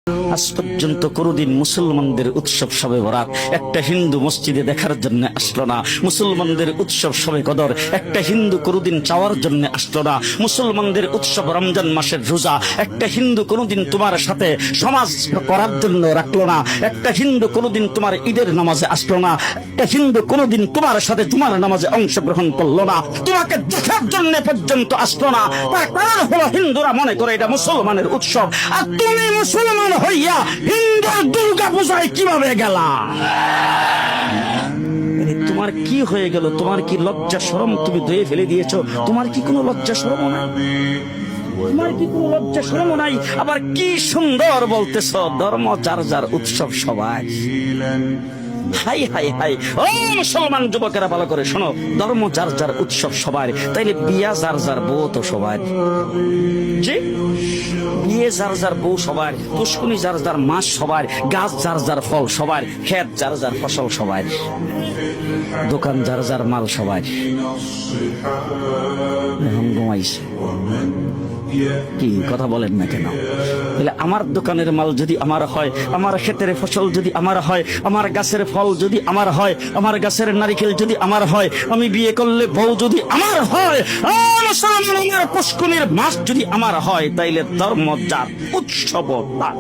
আজ পর্যন্ত কোনদিন মুসলমানদের উৎসব শবে বরাত একটা হিন্দু মসজিদে দেখার জন্য আসলো না। মুসলমানদের উৎসব শবে কদর একটা হিন্দু কোনদিন চাওয়ার জন্য আসলো না। মুসলমানদের উৎসব রমজান মাসের রোজা একটা হিন্দু কোনদিন তোমার সাথে সমাজ করার জন্য রাখলো না। একটা হিন্দু কোনদিন তোমার ঈদের নামাজে আসলো না। একটা হিন্দু কোনদিন তোমার সাথে তোমার নামাজে অংশগ্রহণ করলো না। তোমাকে দেখার জন্য পর্যন্ত আসলো না। তার কারণ হলো হিন্দুরা মনে করে এটা মুসলমানের উৎসব, আর তুমি মুসলমান হইয়া হিন্দুর দুর্গা পূজায় কিভাবে গেলা? তোমার কি হয়ে গেল? তোমার কি লজ্জা শরম তুমি ধুয়ে ফেলে দিয়েছো? তোমার কি কোনো লজ্জা শরম নাই? তোমার কি কোনো লজ্জা শরম নাই? আবার কি সুন্দর বলতেছ, ধর্ম যার যার উৎসব সবাই। হাই হাই হাই, ও মুসলমান যুবকেরা ভালো করে শোনো, ধর্ম যার যার উৎসব সবার, তাইলে বিয়া যার যার বউ তো সবার। জি, বিয়ে যার যার বউ সবার, পুষ্কুনি যার যার মাস সবার, গাছ যার যার ফল সবার, ক্ষেত যার যার ফসল সবার, দোকান যার যার মাল সবার। এখন ঘুমাইছে কি কথা বলেন না কেন? তাহলে আমার দোকানের মাল যদি আমার হয়, আমার ক্ষেতের ফসল যদি আমার হয়, আমার গাছের ফল যদি আমার হয়, আমার গাছের নারিকেল যদি আমার হয়, আমি বিয়ে করলে বউ যদি আমার হয়, আমার পুষ্কুনির মাছ যদি আমার হয়, তাইলে ধর্ম যার উৎসব তার।